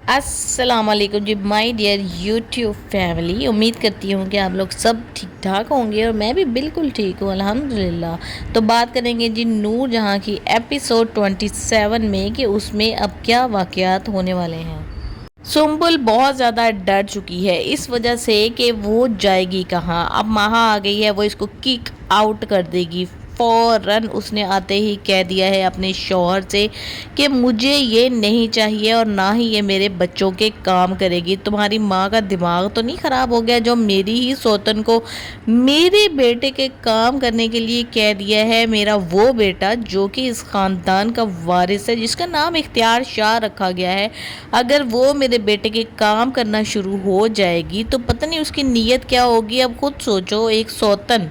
السلام علیکم جی my dear YouTube family, امید کرتی ہوں کہ آپ لوگ سب ٹھیک ٹھاک ہوں گے اور میں بھی بالکل ٹھیک ہوں الحمدللہ۔ تو بات کریں گے جی نور جہاں کی ایپیسوڈ 27 میں کہ اس میں اب کیا واقعات ہونے والے ہیں۔ سنبل بہت زیادہ ڈر چکی ہے اس وجہ سے کہ وہ جائے گی کہاں۔ اب ماہا آ گئی ہے، وہ اس کو کک آؤٹ کر دے گی۔ فوراً اس نے آتے ہی کہہ دیا ہے اپنے شوہر سے کہ مجھے یہ نہیں چاہیے اور نہ ہی یہ میرے بچوں کے کام کرے گی۔ تمہاری ماں کا دماغ تو نہیں خراب ہو گیا جو میری ہی سوتن کو میرے بیٹے کے کام کرنے کے لیے کہہ دیا ہے؟ میرا وہ بیٹا جو کہ اس خاندان کا وارث ہے، جس کا نام اختیار شاہ رکھا گیا ہے، اگر وہ میرے بیٹے کے کام کرنا شروع ہو جائے گی تو پتہ نہیں اس کی نیت کیا ہوگی۔ اب خود سوچو، ایک سوتن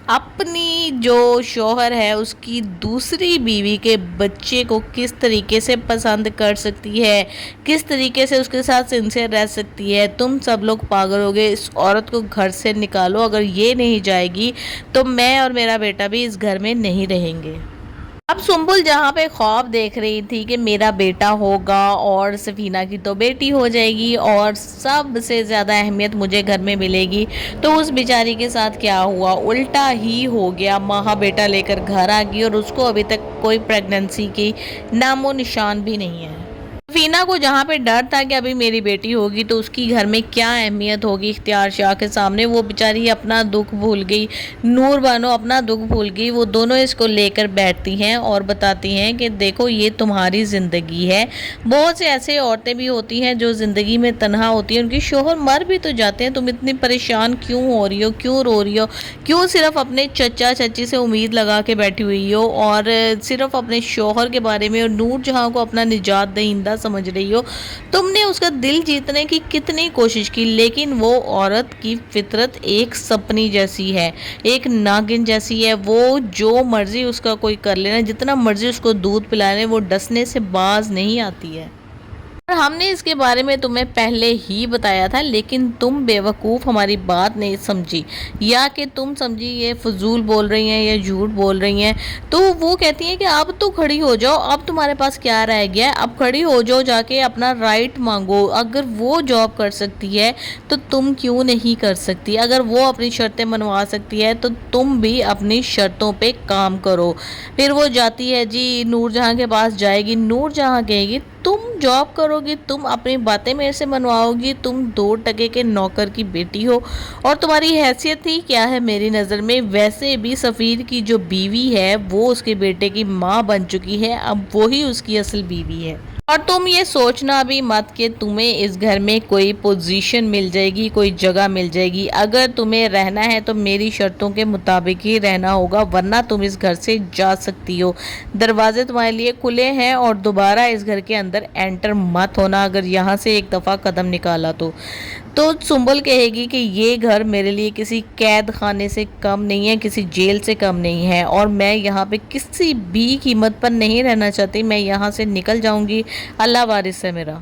اپنی جو شوہر ہے اس کی دوسری بیوی کے بچے کو کس طریقے سے پسند کر سکتی ہے، کس طریقے سے اس کے ساتھ سنسیئر رہ سکتی ہے۔ تم سب لوگ پاگل ہو گئے، اس عورت کو گھر سے نکالو، اگر یہ نہیں جائے گی تو میں اور میرا بیٹا بھی اس گھر میں نہیں رہیں گے۔ اب سنبل جہاں پہ خواب دیکھ رہی تھی کہ میرا بیٹا ہوگا اور سفینہ کی تو بیٹی ہو جائے گی اور سب سے زیادہ اہمیت مجھے گھر میں ملے گی، تو اس بیچاری کے ساتھ کیا ہوا؟ الٹا ہی ہو گیا۔ ماہا بیٹا لے کر گھر آ گئی اور اس کو ابھی تک کوئی پریگننسی کی نام و نشان بھی نہیں ہے۔ سفینہ کو جہاں پہ ڈر تھا کہ ابھی میری بیٹی ہوگی تو اس کی گھر میں کیا اہمیت ہوگی اختیار شاہ کے سامنے، وہ بیچاری اپنا دکھ بھول گئی۔ نور بانو اپنا دکھ بھول گئی، وہ دونوں اس کو لے کر بیٹھتی ہیں اور بتاتی ہیں کہ دیکھو یہ تمہاری زندگی ہے۔ بہت سے ایسے عورتیں بھی ہوتی ہیں جو زندگی میں تنہا ہوتی ہیں، ان کی شوہر مر بھی تو جاتے ہیں، تم اتنی پریشان کیوں ہو رہی ہو، کیوں رو رہی ہو، کیوں صرف اپنے چچا چچی سے امید لگا کے بیٹھی ہوئی ہو اور صرف اپنے شوہر کے بارے میں اور نور جہاں کو اپنا نجات دہندہ سمجھ رہی ہو؟ تم نے اس کا دل جیتنے کی کتنی کوشش کی، لیکن وہ عورت کی فطرت ایک سپنی جیسی ہے، ایک ناگن جیسی ہے۔ وہ جو مرضی اس کا کوئی کر لینا، جتنا مرضی اس کو دودھ پلا لے، وہ ڈسنے سے باز نہیں آتی ہے۔ اور ہم نے اس کے بارے میں تمہیں پہلے ہی بتایا تھا، لیکن تم بیوقوف ہماری بات نہیں سمجھی، یا کہ تم سمجھی یہ فضول بول رہی ہیں یا جھوٹ بول رہی ہیں۔ تو وہ کہتی ہیں کہ اب تو کھڑی ہو جاؤ، اب تمہارے پاس کیا رہ گیا ہے، اب کھڑی ہو جاؤ، جا کے اپنا رائٹ مانگو۔ اگر وہ جاب کر سکتی ہے تو تم کیوں نہیں کر سکتی؟ اگر وہ اپنی شرطیں منوا سکتی ہے تو تم بھی اپنی شرطوں پہ کام کرو۔ پھر وہ جاتی ہے جی نور جہاں کے پاس جائے گی، نور جہاں کہے گی تم جاب کرو گی، تم اپنی باتیں میرے سے منواؤ گی، تم 2 کے نوکر کی بیٹی ہو اور تمہاری حیثیت ہی کیا ہے میری نظر میں؟ ویسے بھی سفیر کی جو بیوی ہے وہ اس کے بیٹے کی ماں بن چکی ہے، اب وہی اس کی اصل بیوی ہے۔ اور تم یہ سوچنا بھی مت کہ تمہیں اس گھر میں کوئی پوزیشن مل جائے گی، کوئی جگہ مل جائے گی۔ اگر تمہیں رہنا ہے تو میری شرطوں کے مطابق ہی رہنا ہوگا، ورنہ تم اس گھر سے جا سکتی ہو، دروازے تمہارے لیے کھلے ہیں، اور دوبارہ اس گھر کے اندر انٹر مت ہونا اگر یہاں سے ایک دفعہ قدم نکالا تو سنبل کہے گی کہ یہ گھر میرے لیے کسی قید خانے سے کم نہیں ہے، کسی جیل سے کم نہیں ہے، اور میں یہاں پہ کسی بھی قیمت پر نہیں رہنا چاہتی، میں یہاں سے نکل جاؤں گی، اللہ وارث ہے میرا۔